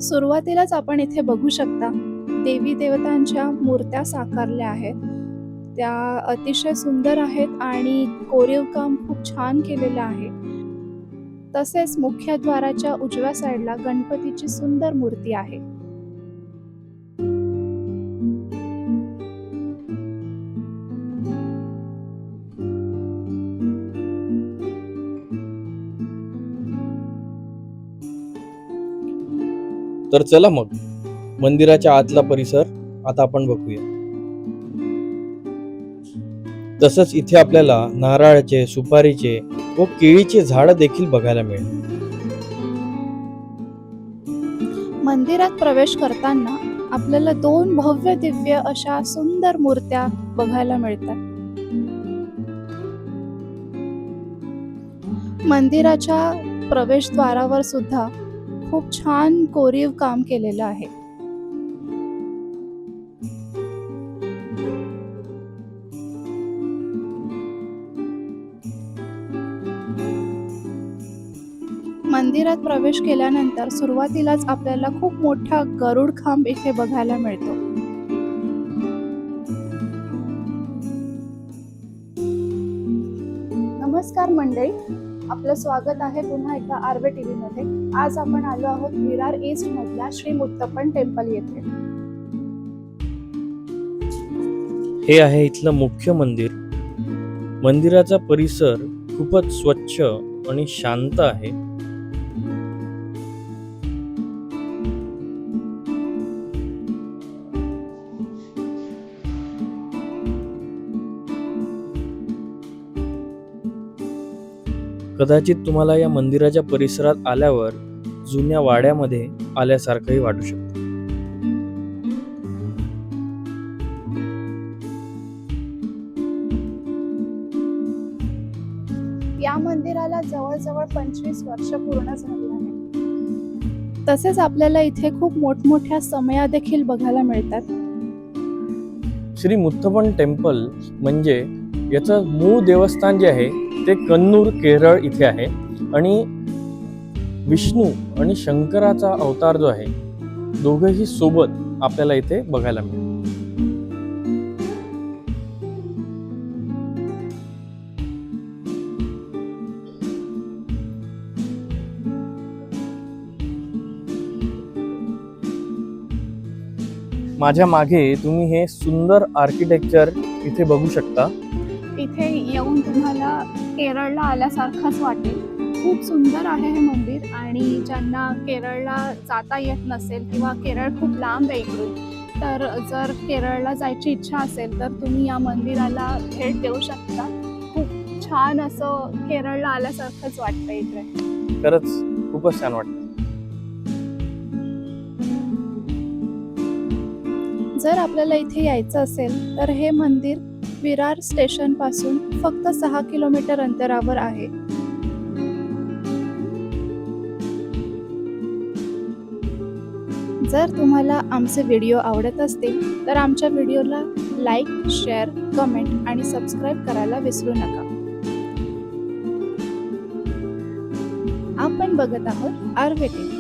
सुरुवातीलाच आपण इथे बघू शकता देवी देवतांच्या मूर्त्या साकारल्या आहेत. त्या अतिशय सुंदर आहेत आणि कोरीव काम खूप छान केलेलं आहे. तसेच मुख्य द्वाराच्या उजव्या साईडला गणपतीची सुंदर मूर्ती आहे. तर चला मग मंदिराच्या आतला परिसर आता आपण बघूया. तसंच इथे आपल्याला नारळाचे, सुपारीचे व केळीचे झाड देखील बघायला मिळेल. मंदिरात प्रवेश करताना आपल्याला 2 भव्य दिव्य अशा सुंदर मूर्त्या बघायला मिळतात. मंदिराच्या प्रवेशद्वारावर सुद्धा खूप छान कोरीव काम केलेलं आहे. मंदिरात प्रवेश केल्यानंतर सुरुवातीलाच आपल्याला खूप मोठा गरुड खांब इथे बघायला मिळतो. नमस्कार मंडळी, आपलं स्वागत आहे पुन्हा एकदा आर्वे टीव्ही मध्ये. आज आपण आलो आहोत विरार ईस्ट मधल्या श्री मुत्तप्पन टेम्पल येथे. हे आहे इथलं मुख्य मंदिर. मंदिराचा परिसर खूपच स्वच्छ आणि शांत आहे. कदाचित तुम्हाला या मंदिराच्या परिसरात आल्यावर जुन्या वाड्यामध्ये आल्यासारखंही वाटू शकतं. या मंदिराला जवळजवळ 25 वर्ष पूर्ण झाली आहेत. तसेच आपल्याला इथे खूप मोठमोठ्या समया देखील बघायला मिळतात. श्री मुत्तप्पन टेम्पल म्हणजे याचं मूळ देवस्थान जे आहे ते कन्नूर, केरळ इथे आहे आणि विष्णू आणि शंकराचा अवतार जो आहे दोघेही सोबत आपल्याला इथे बघायला मिळेल. माझ्या मागे तुम्ही हे सुंदर आर्किटेक्चर इथे बघू शकता. इथे येऊन तुम्हाला केरळला आल्यासारखंच वाटेल. खूप सुंदर आहे हे मंदिर आणि ज्यांना केरळला जाता येत नसेल किंवा केरळ खूप लांब आहे इकडून, तर जर केरळला जायची इच्छा असेल तर तुम्ही या मंदिराला भेट देऊ शकता. खूप छान असं केरळला आल्यासारखंच वाटतं इथे. खरंच खूपच छान वाटतं. जर आपल्याला इथे यायचं असेल तर हे मंदिर विरार स्टेशन पासून फक्त 6 किलोमीटर अंतरावर आहे. जर तुम्हाला आमचे व्हिडिओ आवडत असतील तर आमच्या व्हिडिओला लाईक, शेअर, कमेंट आणि सबस्क्राईब करायला विसरू नका. आपण बघत आहोत आर्वे टीव्ही.